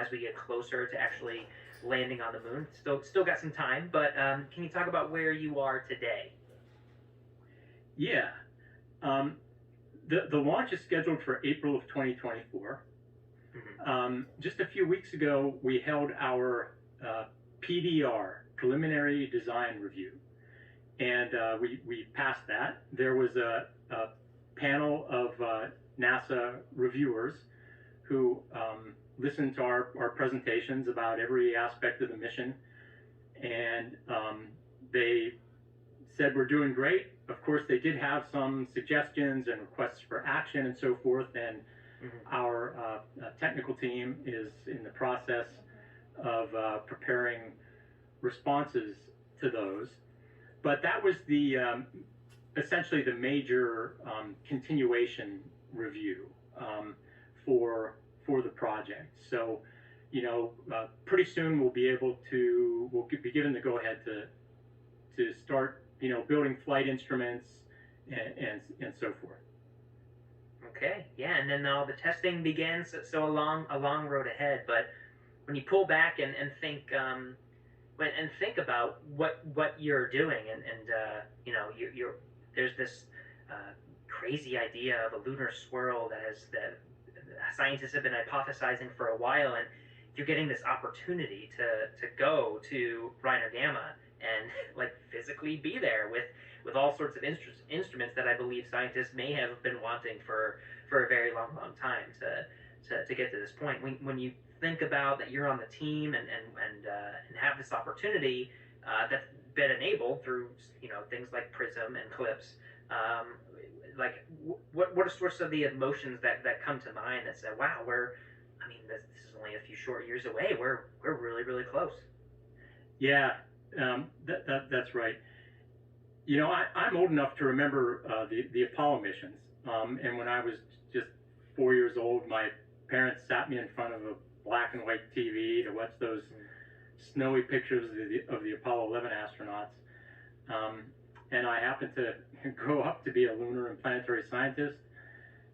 as we get closer to actually landing on the moon. Still got some time, but can you talk about where you are today? Yeah. The launch is scheduled for April of 2024. Just a few weeks ago, we held our PDR, Preliminary Design Review, and we passed that. There was a panel of NASA reviewers who listened to our presentations about every aspect of the mission, and they said we're doing great. Of course, they did have some suggestions and requests for action and so forth, and our technical team is in the process of preparing responses to those. But that was the essentially the major continuation review for the project. So, pretty soon we'll be given the go-ahead to start building flight instruments and so forth. Okay, yeah, and then all the testing begins. So a long road ahead. But when you pull back and think think about what you're doing, and you're there's this crazy idea of a lunar swirl that scientists have been hypothesizing for a while, and you're getting this opportunity to go to Reiner Gamma and physically be there with all sorts of instruments that I believe scientists may have been wanting for a very long time to get to this point. When you think about that you're on the team and have this opportunity that's been enabled through things like Prism and Clips, what are sorts of the emotions that come to mind that say, wow, this is only a few short years away. We're really, really close. Yeah, that's right. I'm old enough to remember the Apollo missions. And when I was just 4 years old, my parents sat me in front of a black and white TV to watch those snowy pictures of the Apollo 11 astronauts. And I happened to grow up to be a lunar and planetary scientist.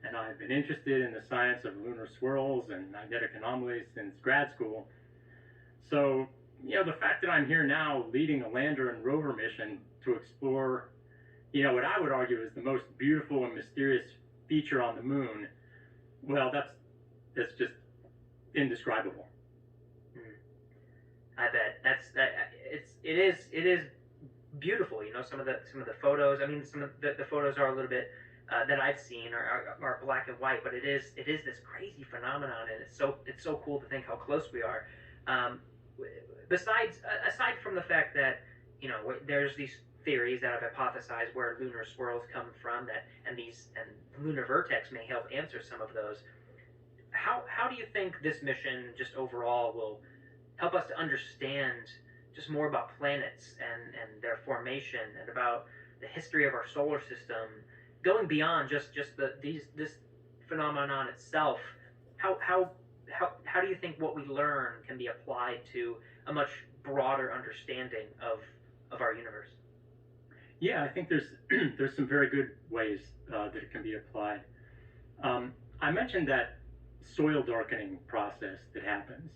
And I've been interested in the science of lunar swirls and magnetic anomalies since grad school. So, the fact that I'm here now leading a lander and rover mission to explore, what I would argue is the most beautiful and mysterious feature on the moon, well, that's just indescribable. I bet it is beautiful. Some of the photos. I mean, some of the photos are a little bit that I've seen are black and white, but it is this crazy phenomenon, and it's so cool to think how close we are. Aside from the fact that there's these theories that have hypothesized where lunar swirls come from, and lunar vertex may help answer some of those. How do you think this mission just overall will help us to understand just more about planets and their formation, and about the history of our solar system, going beyond just this phenomenon itself? How do you think what we learn can be applied to a much broader understanding of our universe? Yeah, I think there's some very good ways that it can be applied. I mentioned that soil darkening process that happens.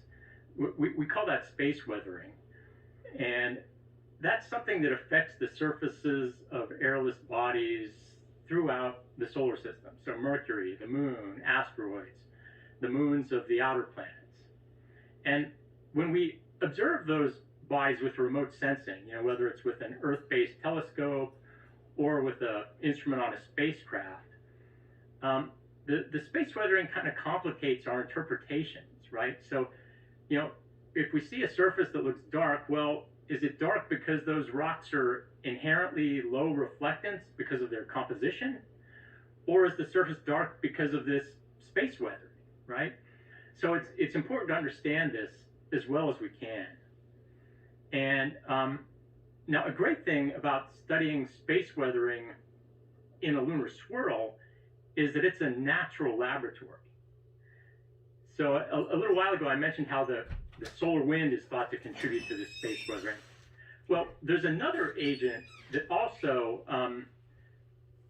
We call that space weathering, and that's something that affects the surfaces of airless bodies throughout the solar system. So Mercury, the moon, asteroids, the moons of the outer planets. And when we observe those bodies with remote sensing, whether it's with an Earth-based telescope or with an instrument on a spacecraft, the space weathering kind of complicates our interpretations, right? So, if we see a surface that looks dark, well, is it dark because those rocks are inherently low reflectance because of their composition? Or is the surface dark because of this space weathering, right? So it's important to understand this as well as we can. And now a great thing about studying space weathering in a lunar swirl is that it's a natural laboratory. So a little while ago, I mentioned how the solar wind is thought to contribute to this space weathering. Well, there's another agent that also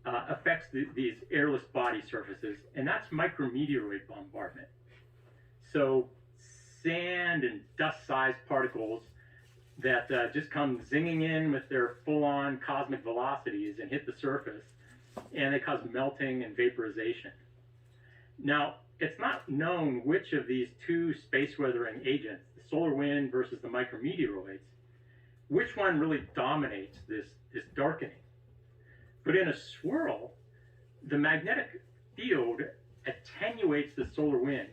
affects these airless body surfaces, and that's micrometeoroid bombardment. So sand and dust-sized particles that just come zinging in with their full-on cosmic velocities and hit the surface, and they cause melting and vaporization. Now, it's not known which of these two space weathering agents, the solar wind versus the micrometeoroids, which one really dominates this darkening. But in a swirl, the magnetic field attenuates the solar wind,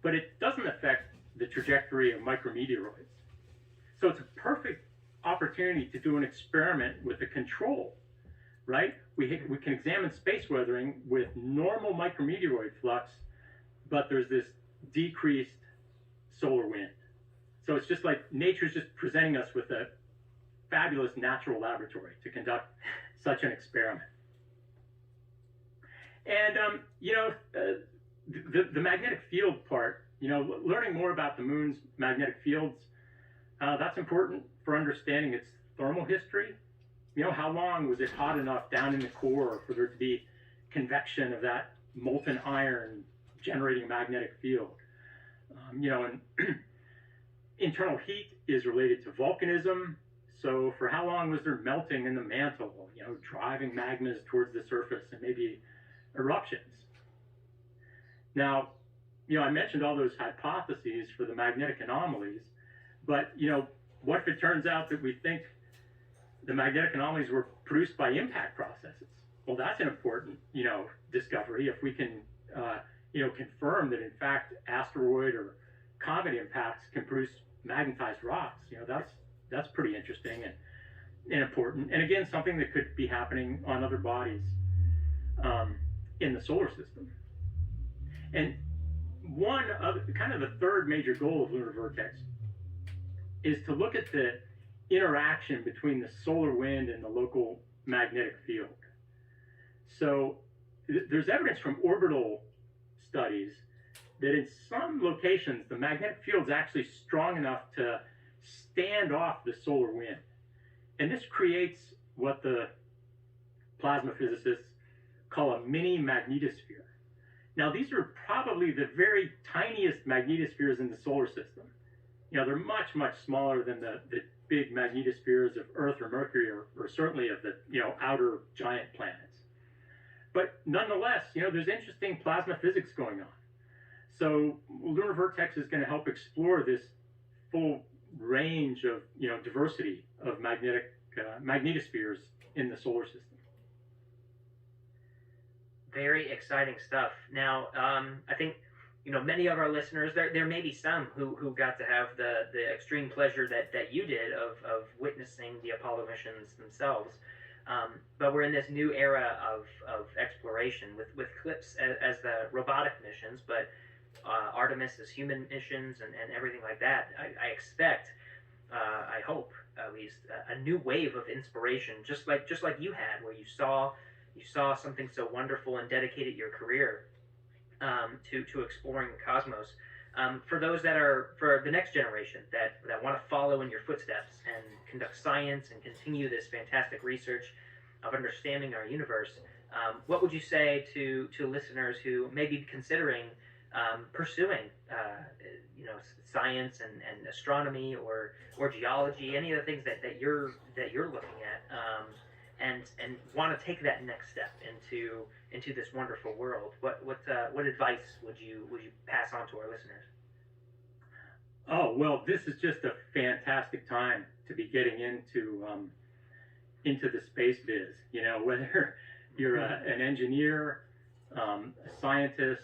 but it doesn't affect the trajectory of micrometeoroids. So it's a perfect opportunity to do an experiment with a control, right? We can examine space weathering with normal micrometeoroid flux, but there's this decreased solar wind. So it's just like nature's just presenting us with a fabulous natural laboratory to conduct such an experiment. And, the magnetic field part, learning more about the moon's magnetic fields, that's important for understanding its thermal history. How long was it hot enough down in the core for there to be convection of that molten iron generating a magnetic field? And internal heat is related to volcanism. So for how long was there melting in the mantle, driving magmas towards the surface and maybe eruptions? Now, I mentioned all those hypotheses for the magnetic anomalies, but, what if it turns out that we think the magnetic anomalies were produced by impact processes? Well, that's an important, discovery. If we can, confirm that in fact asteroid or comet impacts can produce magnetized rocks, that's pretty interesting and important. And again, something that could be happening on other bodies in the solar system. And one of kind of the third major goal of Lunar Vertex is to look at the interaction between the solar wind and the local magnetic field. So there's evidence from orbital studies that in some locations the magnetic field is actually strong enough to stand off the solar wind. And this creates what the plasma physicists call a mini magnetosphere. Now, these are probably the very tiniest magnetospheres in the solar system. They're much, much smaller than the big magnetospheres of Earth or Mercury or certainly of the, outer giant planets. But nonetheless, there's interesting plasma physics going on. So Lunar Vertex is going to help explore this full range of, diversity of magnetospheres in the solar system. Very exciting stuff. Now, I think, many of our listeners, there may be some who got to have the extreme pleasure that you did of witnessing the Apollo missions themselves. But we're in this new era of exploration with CLIPS as the robotic missions, but Artemis as human missions and everything like that. I expect, I hope at least, a new wave of inspiration, just like you had, where you saw something so wonderful and dedicated your career to exploring the cosmos. For those for the next generation that want to follow in your footsteps and conduct science and continue this fantastic research of understanding our universe, what would you say to listeners who may be considering pursuing science and astronomy or geology, any of the things that you're looking at, and want to take that next step into this wonderful world? What advice would you pass on to our listeners? Oh, well, this is just a fantastic time to be getting into the space biz. Whether you're an engineer, a scientist,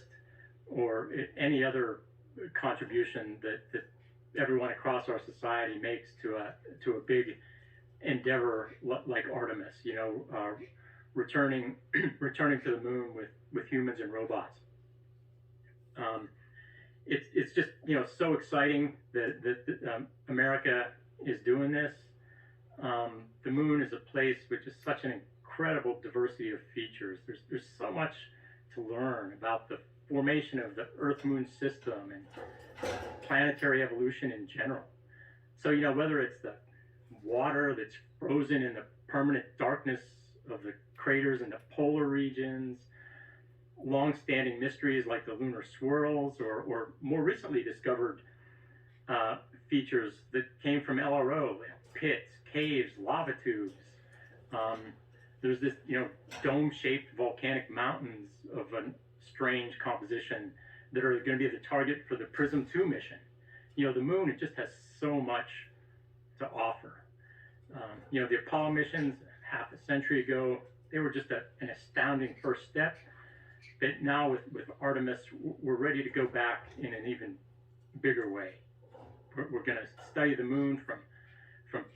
or any other contribution that everyone across our society makes to a big endeavor like Artemis, returning to the moon with humans and robots. It's just so exciting that America is doing this. The moon is a place which is such an incredible diversity of features. There's so much to learn about the formation of the Earth-Moon system and planetary evolution in general. So whether it's the water that's frozen in the permanent darkness of the craters in the polar regions, long-standing mysteries like the lunar swirls, or more recently discovered features that came from LRO, pits, caves, lava tubes. There's this, dome-shaped volcanic mountains of a strange composition that are going to be the target for the PRISM 2 mission. The moon, it just has so much to offer. The Apollo missions half a century ago, they were just an astounding first step. But now with Artemis, we're ready to go back in an even bigger way. We're going to study the moon from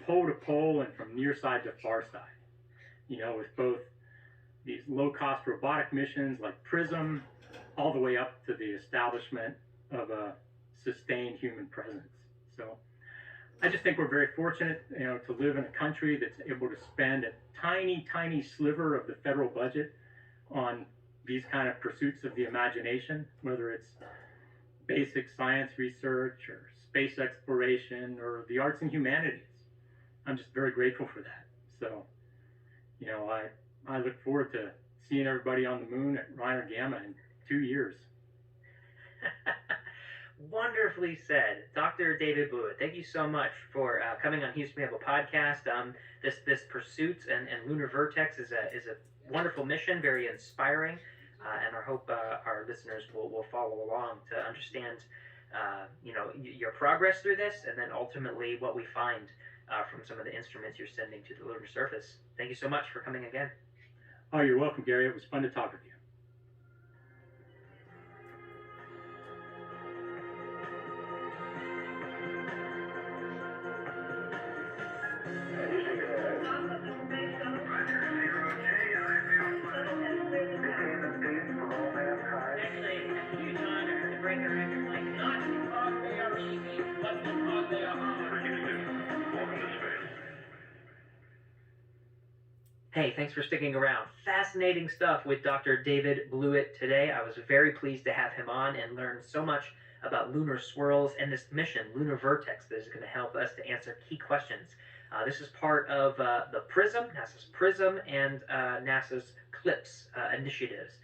pole to pole and from near side to far side. With both these low-cost robotic missions like PRISM, all the way up to the establishment of a sustained human presence. So I just think we're very fortunate, to live in a country that's able to spend a tiny, tiny sliver of the federal budget on these kind of pursuits of the imagination, whether it's basic science research or space exploration or the arts and humanities. I'm just very grateful for that. So, I look forward to seeing everybody on the moon at Reiner Gamma in 2 years. Wonderfully said, Dr. David Blewett. Thank you so much for coming on Houston We Have a Podcast. This pursuit and Lunar Vertex is a wonderful mission, very inspiring, and I hope our listeners will follow along to understand, your progress through this, and then ultimately what we find from some of the instruments you're sending to the lunar surface. Thank you so much for coming again. Oh, you're welcome, Gary. It was fun to talk with you. Hey, thanks for sticking around. Fascinating stuff with Dr. David Blewett today. I was very pleased to have him on and learn so much about lunar swirls and this mission, Lunar Vertex, that is going to help us to answer key questions. This is part of the PRISM, NASA's PRISM, and NASA's CLIPS initiatives.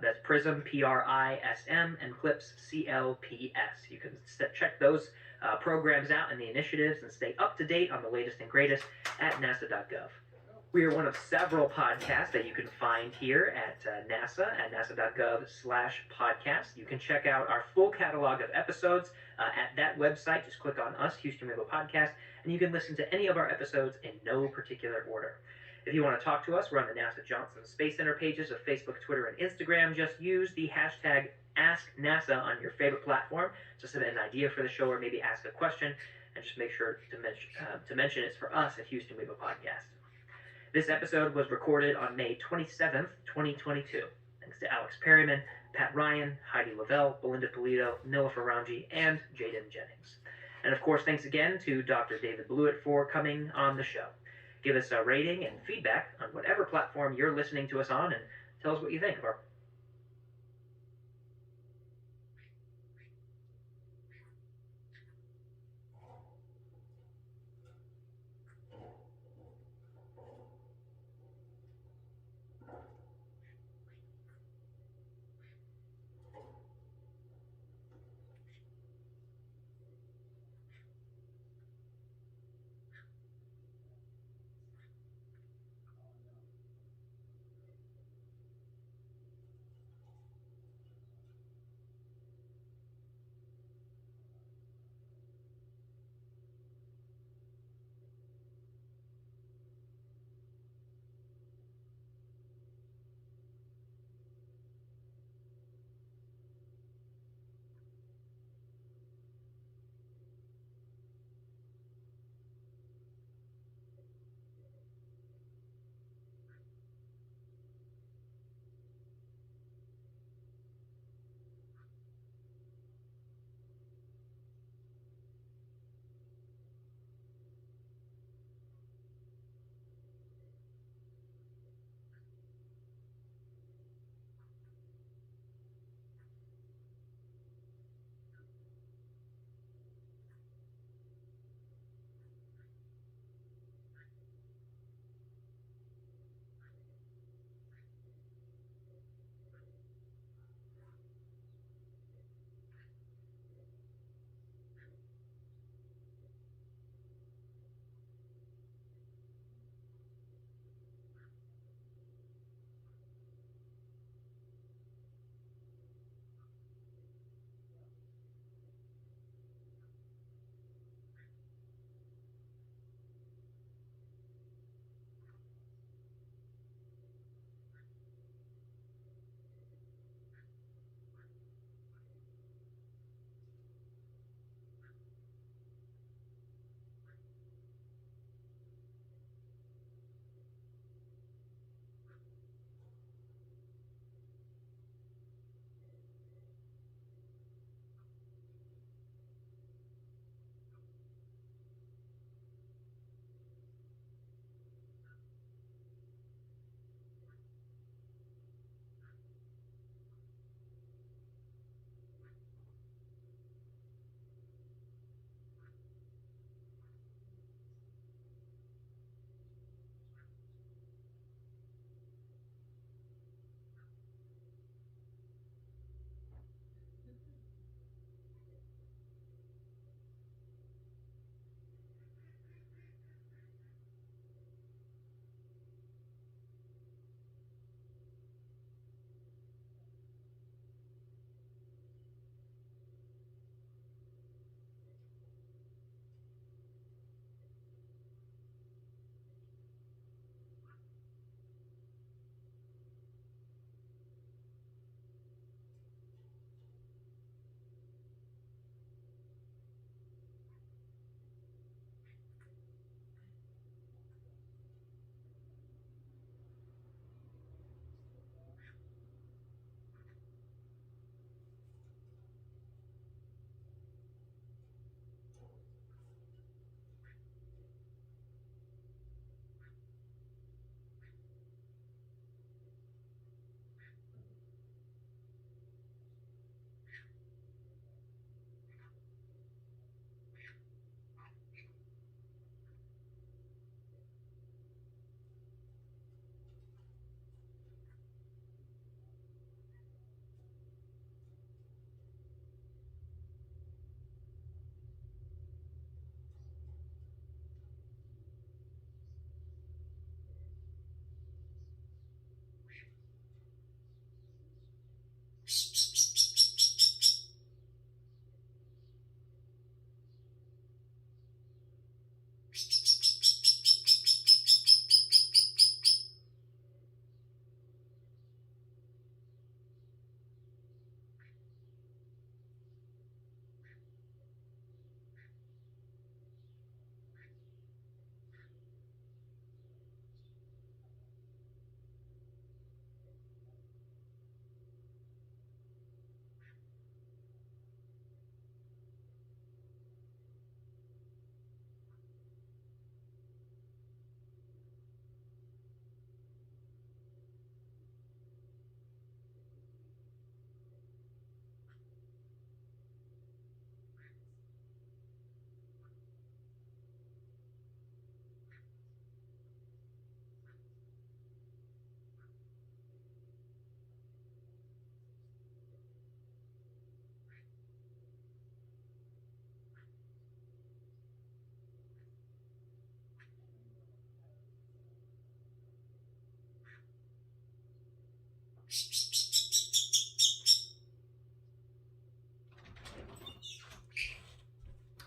That's PRISM, PRISM, and CLIPS, CLPS. You can check those programs out and the initiatives and stay up to date on the latest and greatest at nasa.gov. We are one of several podcasts that you can find here at NASA at nasa.gov/podcast. You can check out our full catalog of episodes at that website. Just click on us, Houston We Have a Podcast, and you can listen to any of our episodes in no particular order. If you want to talk to us, we're on the NASA Johnson Space Center pages of Facebook, Twitter, and Instagram. Just use the hashtag AskNASA on your favorite platform to submit an idea for the show or maybe ask a question, and just make sure to mention it's for us at Houston We Have a Podcast. This episode was recorded on May 27th, 2022. Thanks to Alex Perryman, Pat Ryan, Heidi Lavelle, Belinda Polito, Noah Ferrangi, and Jaden Jennings. And of course, thanks again to Dr. David Blewett for coming on the show. Give us a rating and feedback on whatever platform you're listening to us on, and tell us what you think of our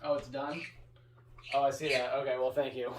Oh, it's done? Oh, I see that. Okay, well, thank you.